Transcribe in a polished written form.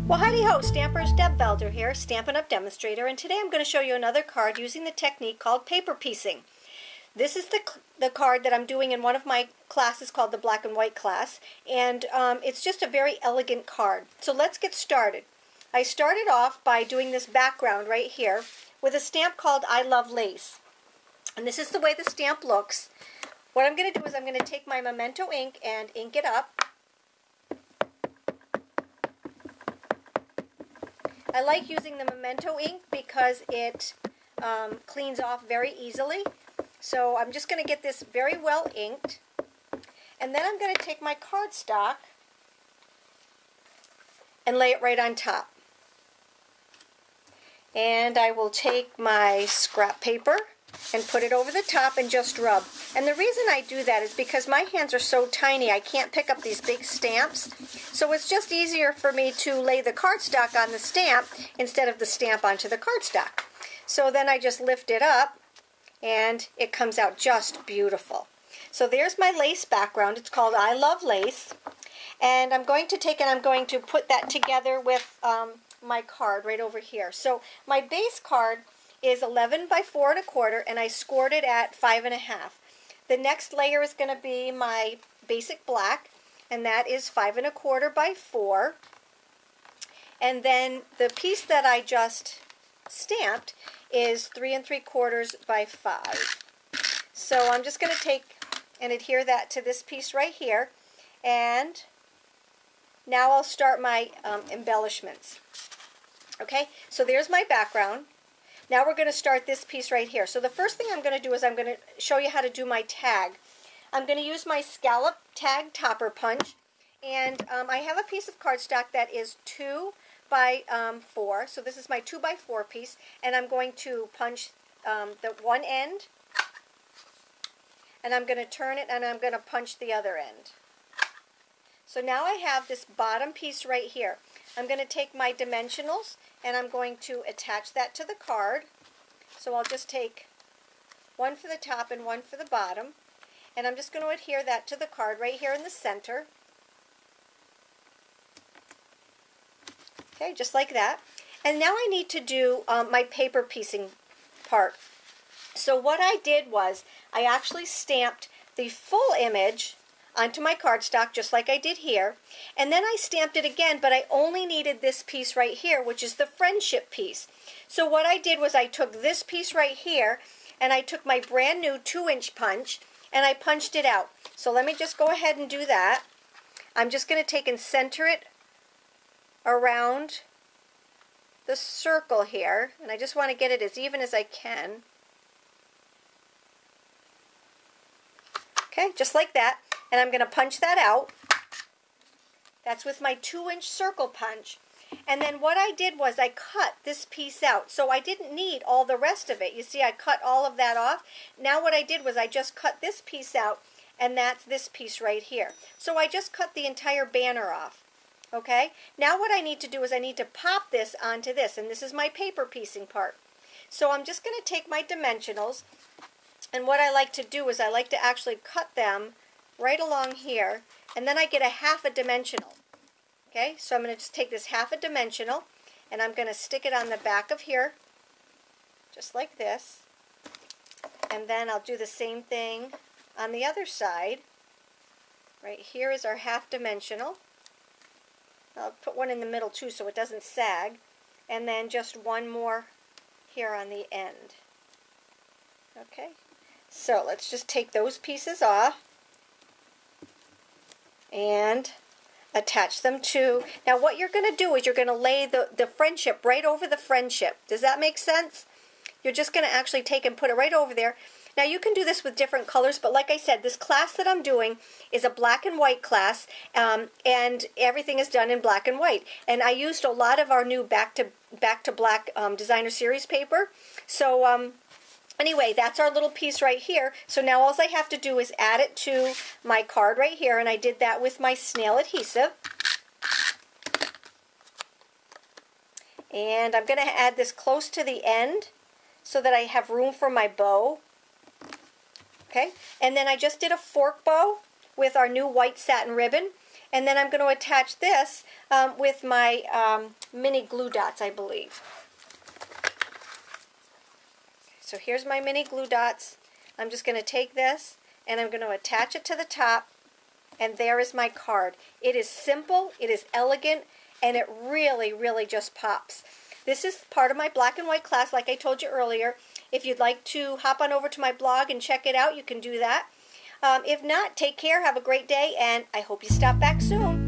Well, howdy ho, Stampers, Deb Valder here, Stampin' Up! Demonstrator, and today I'm going to show you another card using the technique called paper piecing. This is the card that I'm doing in one of my classes called the black and white class, and it's just a very elegant card. So let's get started. I started off by doing this background right here with a stamp called I Love Lace. And this is the way the stamp looks. What I'm going to do is I'm going to take my Memento ink and ink it up. I like using the Memento ink because it cleans off very easily. So I'm just going to get this very well inked. And then I'm going to take my cardstock and lay it right on top. And I will take my scrap paper and put it over the top and just rub. And the reason I do that is because my hands are so tiny I can't pick up these big stamps. So it's just easier for me to lay the cardstock on the stamp instead of the stamp onto the cardstock. So then I just lift it up and it comes out just beautiful. So there's my lace background. It's called I Love Lace. And I'm going to take and I'm going to put that together with my card right over here. So my base card is 11 by 4 1/4, and I scored it at 5 1/2. The next layer is going to be my basic black, and that is 5 1/4 by 4. And then the piece that I just stamped is 3 3/4 by 5. So I'm just going to take and adhere that to this piece right here, and now I'll start my embellishments. Okay, so there's my background. Now we're going to start this piece right here. So the first thing I'm going to do is I'm going to show you how to do my tag. I'm going to use my scallop tag topper punch, and I have a piece of cardstock that is 2 by 4. So this is my 2 by 4 piece, and I'm going to punch the one end, and I'm going to turn it, and I'm going to punch the other end. So now I have this bottom piece right here. I'm going to take my dimensionals and I'm going to attach that to the card. So I'll just take one for the top and one for the bottom, and I'm just going to adhere that to the card right here in the center. Okay, just like that. And now I need to do my paper piecing part. So what I did was I actually stamped the full image onto my cardstock just like I did here, and then I stamped it again, but I only needed this piece right here, which is the friendship piece. So what I did was I took this piece right here and I took my brand new 2-inch punch and I punched it out. So let me just go ahead and do that. I'm just going to take and center it around the circle here, and I just want to get it as even as I can. Okay, just like that. And I'm going to punch that out. That's with my 2-inch circle punch. And then what I did was I cut this piece out. So I didn't need all the rest of it. You see, I cut all of that off. Now what I did was I just cut this piece out, and that's this piece right here. So I just cut the entire banner off. Okay? Now what I need to do is I need to pop this onto this, and this is my paper piecing part. So I'm just going to take my dimensionals, and what I like to do is I like to actually cut them right along here, and then I get a half a dimensional. Okay, so I'm going to just take this half a dimensional, and I'm going to stick it on the back of here, just like this. And then I'll do the same thing on the other side. Right here is our half dimensional. I'll put one in the middle too so it doesn't sag. And then just one more here on the end. Okay, so let's just take those pieces off and attach them to. Now what you're going to do is you're going to lay the friendship right over the friendship. Does that make sense? You're just going to actually take and put it right over there. Now you can do this with different colors, but like I said, this class that I'm doing is a black and white class, and everything is done in black and white. And I used a lot of our new Back to Black designer series paper. So anyway, that's our little piece right here. So now all I have to do is add it to my card right here, and I did that with my snail adhesive. And I'm going to add this close to the end so that I have room for my bow. Okay, and then I just did a fork bow with our new white satin ribbon, And then I'm going to attach this with my mini glue dots, I believe. So here's my mini glue dots. I'm just going to take this and I'm going to attach it to the top, and there is my card. It is simple, it is elegant, and it really, really just pops. This is part of my black and white class, like I told you earlier. If you'd like to hop on over to my blog and check it out, you can do that. If not, take care, have a great day, and I hope you stop back soon.